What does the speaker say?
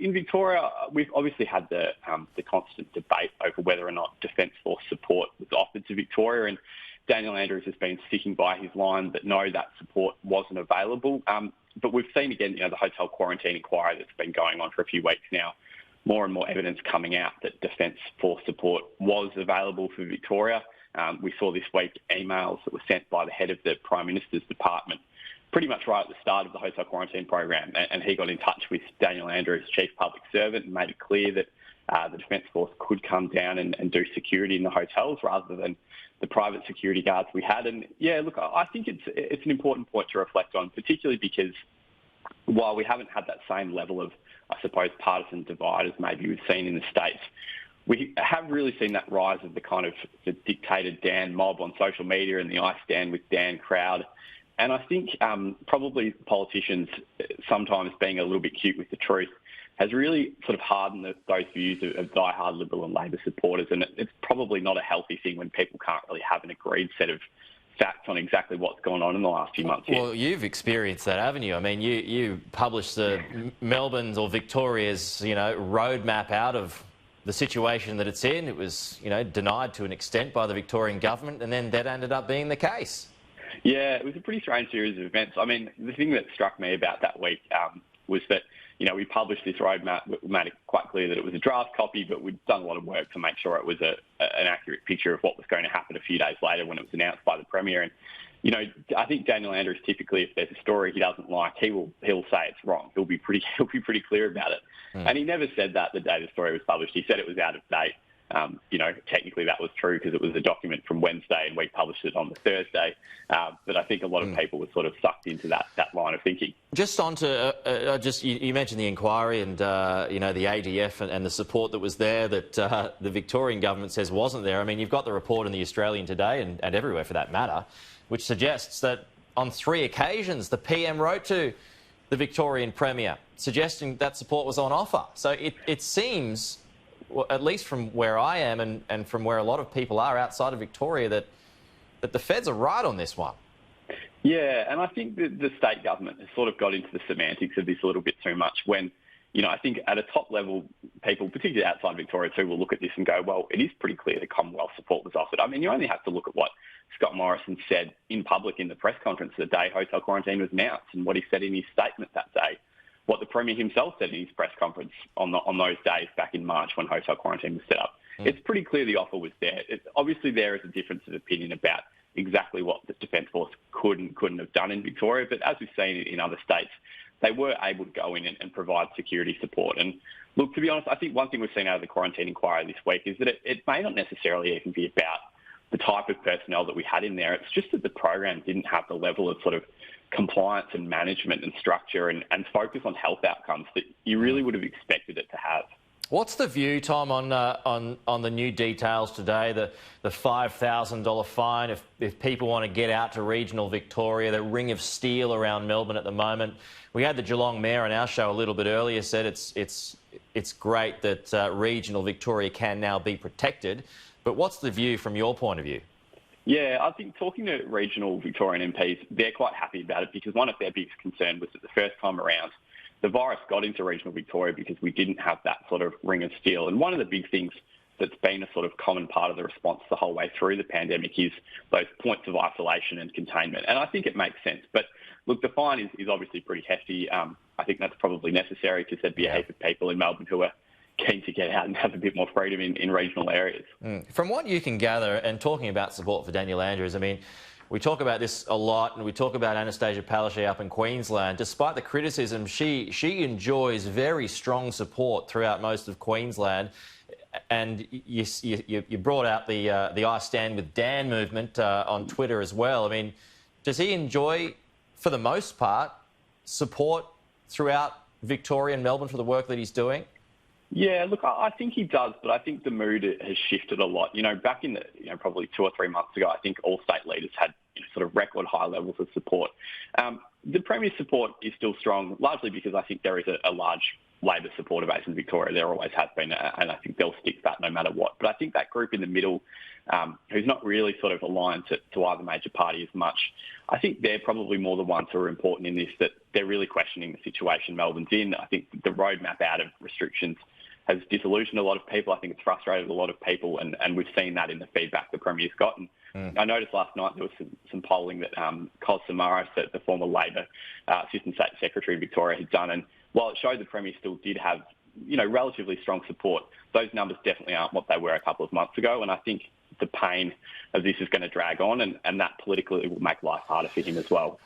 in Victoria, we've obviously had the constant debate over whether or not Defence Force support was offered to Victoria, and Daniel Andrews has been sticking by his line that no, that support wasn't available. But we've seen again, the hotel quarantine inquiry that's been going on for a few weeks now, more and more evidence coming out that Defence Force support was available for Victoria. We saw this week emails that were sent by the head of the Prime Minister's department pretty much right at the start of the hotel quarantine program, and he got in touch with Daniel Andrews, Chief Public Servant, and made it clear that the Defence Force could come down and do security in the hotels rather than the private security guards we had. And yeah, look, I think it's an important point to reflect on, particularly because while we haven't had that same level of, I suppose, partisan divide as maybe we've seen in the States, we have really seen that rise of the kind of the Dictator Dan mob on social media and the I Stand with Dan crowd. And I think probably politicians sometimes being a little bit cute with the truth has really sort of hardened those views of diehard Liberal and Labor supporters. And it's probably not a healthy thing when people can't really have an agreed set of facts on exactly what's gone on in the last few months. Well, you've experienced that, haven't you? I mean, you published the Melbourne's or Victoria's, roadmap out of the situation that it's in. It was, denied to an extent by the Victorian government, and then that ended up being the case. Yeah, it was a pretty strange series of events. I mean, the thing that struck me about that week was that, we published this roadmap, we made it quite clear that it was a draft copy, but we'd done a lot of work to make sure it was an accurate picture of what was going to happen a few days later when it was announced by the Premier. And, I think Daniel Andrews, typically, if there's a story he doesn't like, he'll say it's wrong. He'll be pretty clear about it. And he never said that the day the story was published. He said it was out of date. Technically that was true because it was a document from Wednesday and we published it on the Thursday. But I think a lot of people were sort of sucked into that line of thinking. Just on to, you mentioned the inquiry and, the ADF and the support that was there that the Victorian government says wasn't there. I mean, you've got the report in the Australian today and everywhere for that matter, which suggests that on 3 occasions the PM wrote to the Victorian Premier suggesting that support was on offer. So it seems, well, at least from where I am and from where a lot of people are outside of Victoria, that the feds are right on this one. Yeah, and I think the state government has sort of got into the semantics of this a little bit too much when, I think at a top level, people, particularly outside Victoria too, will look at this and go, well, it is pretty clear the Commonwealth support was offered. I mean, you only have to look at what Scott Morrison said in public in the press conference the day hotel quarantine was announced and what he said in his statement that day, what the Premier himself said in his press conference on those days back in March when hotel quarantine was set up. It's pretty clear the offer was there. Obviously, there is a difference of opinion about exactly what the Defence Force could and couldn't have done in Victoria, but as we've seen in other states, they were able to go in and provide security support. And look, to be honest, I think one thing we've seen out of the quarantine inquiry this week is that it may not necessarily even be about the type of personnel that we had in there. It's just that the program didn't have the level of sort of compliance and management and structure and focus on health outcomes that you really would have expected it to have. What's the view, Tom, on the new details today, the $5,000 fine if people want to get out to regional Victoria, the ring of steel around Melbourne at the moment? We had the Geelong Mayor on our show a little bit earlier said it's great that regional Victoria can now be protected, but what's the view from your point of view? Yeah, I think talking to regional Victorian MPs, they're quite happy about it because one of their biggest concerns was that the first time around, the virus got into regional Victoria because we didn't have that sort of ring of steel. And one of the big things that's been a sort of common part of the response the whole way through the pandemic is those points of isolation and containment. And I think it makes sense. But look, the fine is obviously pretty hefty. I think that's probably necessary because there'd be a heap of people in Melbourne who are keen to get out and have a bit more freedom in regional areas. From what you can gather, and talking about support for Daniel Andrews, I mean, we talk about this a lot, and we talk about Anastasia Palaszczuk up in Queensland. Despite the criticism, she enjoys very strong support throughout most of Queensland. And you brought out the I Stand with Dan movement on Twitter as well. I mean, does he enjoy, for the most part, support throughout Victoria and Melbourne for the work that he's doing? Yeah, look, I think he does, but I think the mood has shifted a lot. Back in probably 2 or 3 months ago, I think all state leaders had sort of record high levels of support. The Premier's support is still strong, largely because I think there is a large Labor supporter base in Victoria. There always has been, and I think they'll stick to that no matter what. But I think that group in the middle, who's not really sort of aligned to either major party as much, I think they're probably more the ones who are important in this, that they're really questioning the situation Melbourne's in. I think the roadmap out of restrictions has disillusioned a lot of people. I think it's frustrated a lot of people, and we've seen that in the feedback the Premier's gotten. I noticed last night there was some polling that Cos Samaras, the former Labor Assistant State Secretary in Victoria, had done, and while it showed the Premier still did have, relatively strong support, those numbers definitely aren't what they were a couple of months ago, and I think the pain of this is going to drag on, and that politically will make life harder for him as well.